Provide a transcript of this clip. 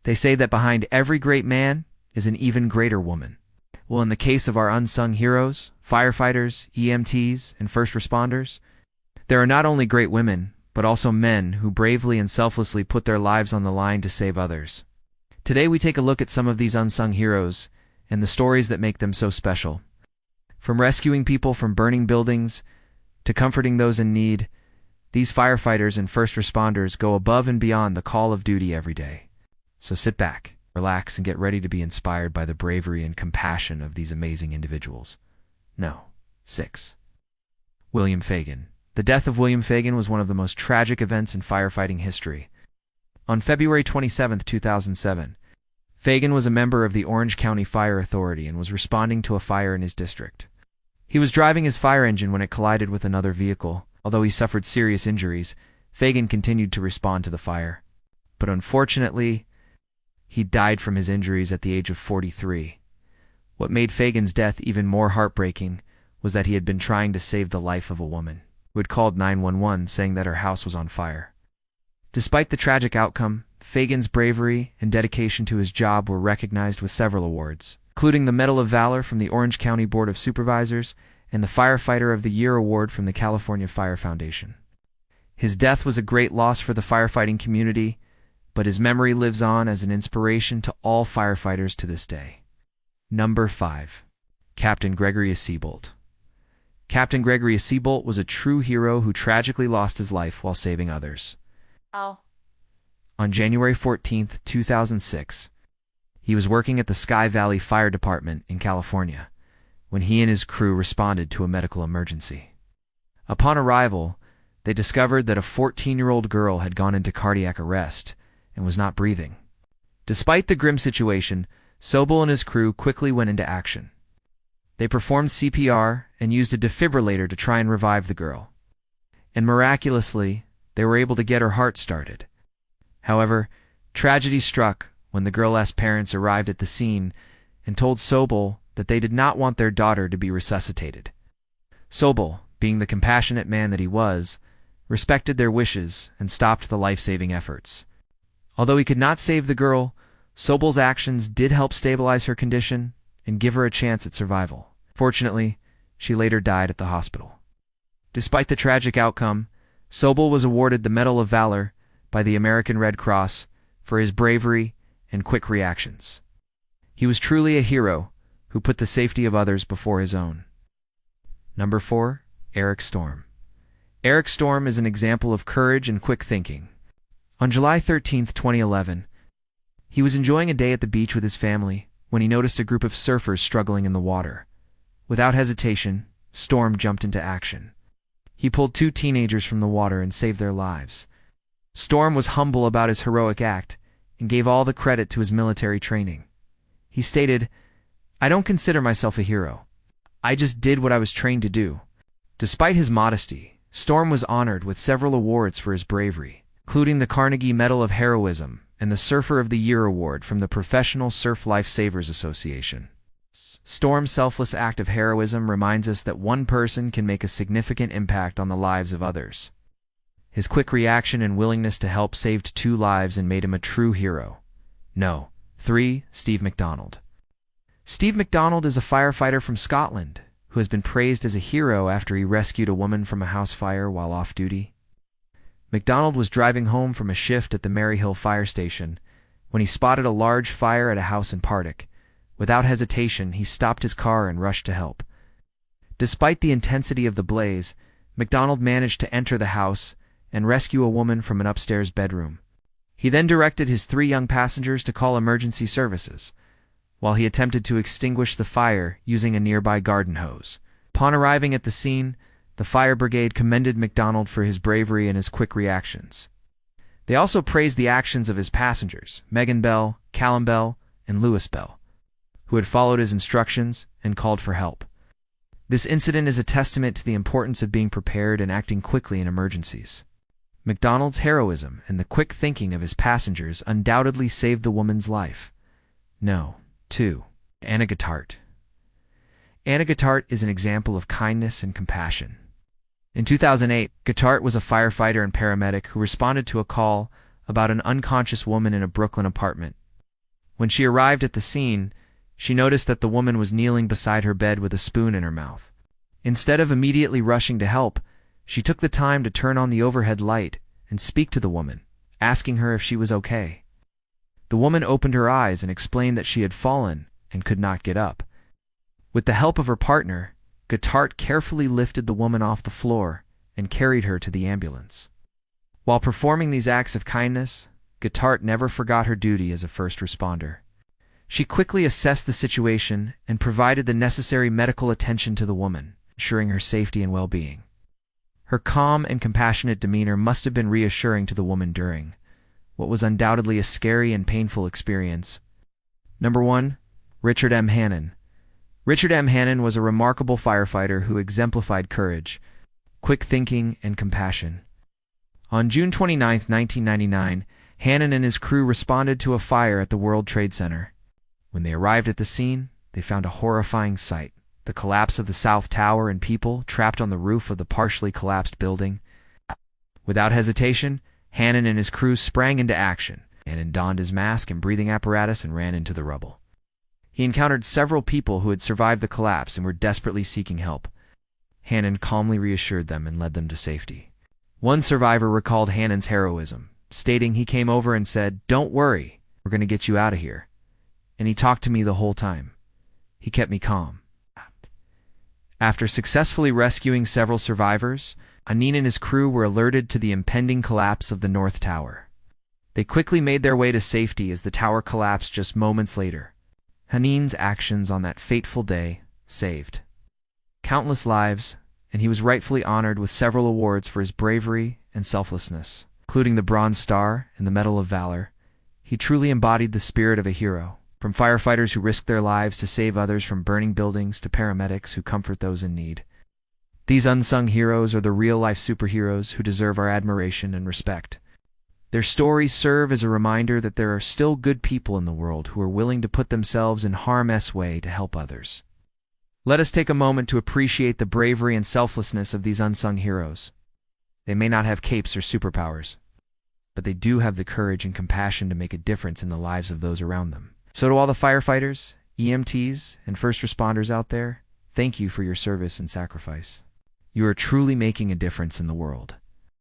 They say that behind every great man is an even greater woman. Well, in the case of our unsung heroes, firefighters, EMTs, and first responders, there are not only great women, but also men who bravely and selflessly put their lives on the line to save others. Today we take a look at some of these unsung heroes and the stories that make them so special. From rescuing people from burning buildings to comforting those in need, these firefighters and first responders go above and beyond the call of duty every day. So sit back, relax, and get ready to be inspired by the bravery and compassion of these amazing individuals. 6. William Fagan. The death of William Fagan was one of the most tragic events in firefighting history. On February 27, 2007, Fagan was a member of the Orange County Fire Authority and was responding to a fire in his district. He was driving his fire engine when it collided with another vehicle. Although he suffered serious injuries, Fagan continued to respond to the fire. But unfortunately, he died from his injuries at the age of 43. What made Fagan's death even more heartbreaking was that he had been trying to save the life of a woman who had called 911 saying that her house was on fire. Despite the tragic outcome, Fagan's bravery and dedication to his job were recognized with several awards, including the Medal of Valor from the Orange County Board of Supervisors and the Firefighter of the Year award from the California Fire Foundation. His death was a great loss for the firefighting community, but his memory lives on as an inspiration to all firefighters to this day. 5. Captain Gregory Seabolt. Captain Gregory Seabolt was a true hero who tragically lost his life while saving others. On January 14, 2006, he was working at the Sky Valley Fire Department in California when he and his crew responded to a medical emergency. Upon arrival, they discovered that a 14-year-old girl had gone into cardiac arrest and was not breathing. Despite the grim situation, Sobel and his crew quickly went into action. They performed CPR and used a defibrillator to try and revive the girl. And miraculously, they were able to get her heart started. However, tragedy struck when the girl's parents arrived at the scene and told Sobel that they did not want their daughter to be resuscitated. Sobel, being the compassionate man that he was, respected their wishes and stopped the life-saving efforts. Although he could not save the girl, Sobel's actions did help stabilize her condition and give her a chance at survival. Fortunately, she later died at the hospital. Despite the tragic outcome, Sobel was awarded the Medal of Valor by the American Red Cross for his bravery and quick reactions. He was truly a hero who put the safety of others before his own. 4. Eric Storm. Eric Storm is an example of courage and quick thinking. On July 13, 2011, he was enjoying a day at the beach with his family when he noticed a group of surfers struggling in the water. Without hesitation, Storm jumped into action. He pulled 2 teenagers from the water and saved their lives. Storm was humble about his heroic act and gave all the credit to his military training. He stated, "I don't consider myself a hero. I just did what I was trained to do." Despite his modesty, Storm was honored with several awards for his bravery, including the Carnegie Medal of Heroism and the Surfer of the Year award from the Professional Surf Lifesavers Association. Storm's selfless act of heroism reminds us that one person can make a significant impact on the lives of others. His quick reaction and willingness to help saved 2 lives and made him a true hero. 3. Steve McDonald. Steve McDonald is a firefighter from Scotland who has been praised as a hero after he rescued a woman from a house fire while off duty. McDonald was driving home from a shift at the Maryhill Fire Station when he spotted a large fire at a house in Partick. Without hesitation, he stopped his car and rushed to help. Despite the intensity of the blaze, McDonald managed to enter the house and rescue a woman from an upstairs bedroom. He then directed his 3 young passengers to call emergency services, while he attempted to extinguish the fire using a nearby garden hose. Upon arriving at the scene, the fire brigade commended McDonald for his bravery and his quick reactions. They also praised the actions of his passengers, Megan Bell, Callum Bell, and Lewis Bell, who had followed his instructions and called for help. This incident is a testament to the importance of being prepared and acting quickly in emergencies. McDonald's heroism and the quick thinking of his passengers undoubtedly saved the woman's life. 2. Anna Guitart. Anna Guitart is an example of kindness and compassion. In 2008, Guitart was a firefighter and paramedic who responded to a call about an unconscious woman in a Brooklyn apartment When she arrived at the scene, she noticed that the woman was kneeling beside her bed with a spoon in her mouth. Instead of immediately rushing to help, she took the time to turn on the overhead light and speak to the woman, asking her if she was okay. The woman opened her eyes and explained that she had fallen and could not get up. With the help of her partner, Guitart carefully lifted the woman off the floor and carried her to the ambulance. While performing these acts of kindness, Guitart never forgot her duty as a first responder. She quickly assessed the situation and provided the necessary medical attention to the woman, ensuring her safety and well-being. Her calm and compassionate demeanor must have been reassuring to the woman during what was undoubtedly a scary and painful experience. Number 1. Richard M. Hannon. Richard M. Hannon was a remarkable firefighter who exemplified courage, quick thinking, and compassion. On June 29, 1999, Hannon and his crew responded to a fire at the World Trade Center. When they arrived at the scene, they found a horrifying sight: the collapse of the South Tower and people trapped on the roof of the partially collapsed building. Without hesitation, Hannon and his crew sprang into action. Hannon donned his mask and breathing apparatus and ran into the rubble. He encountered several people who had survived the collapse and were desperately seeking help. Hannon calmly reassured them and led them to safety. One survivor recalled Hannon's heroism, stating he came over and said, "Don't worry, we're going to get you out of here." And he talked to me the whole time. He kept me calm. After successfully rescuing several survivors, Hannon and his crew were alerted to the impending collapse of the North Tower. They quickly made their way to safety as the tower collapsed just moments later. Hannon's actions on that fateful day saved countless lives, and he was rightfully honored with several awards for his bravery and selflessness, including the Bronze Star and the Medal of Valor. He truly embodied the spirit of a hero. From firefighters who risk their lives to save others from burning buildings to paramedics who comfort those in need. These unsung heroes are the real-life superheroes who deserve our admiration and respect. Their stories serve as a reminder that there are still good people in the world who are willing to put themselves in harm's way to help others. Let us take a moment to appreciate the bravery and selflessness of these unsung heroes. They may not have capes or superpowers, but they do have the courage and compassion to make a difference in the lives of those around them. So to all the firefighters, EMTs, and first responders out there, thank you for your service and sacrifice. You are truly making a difference in the world.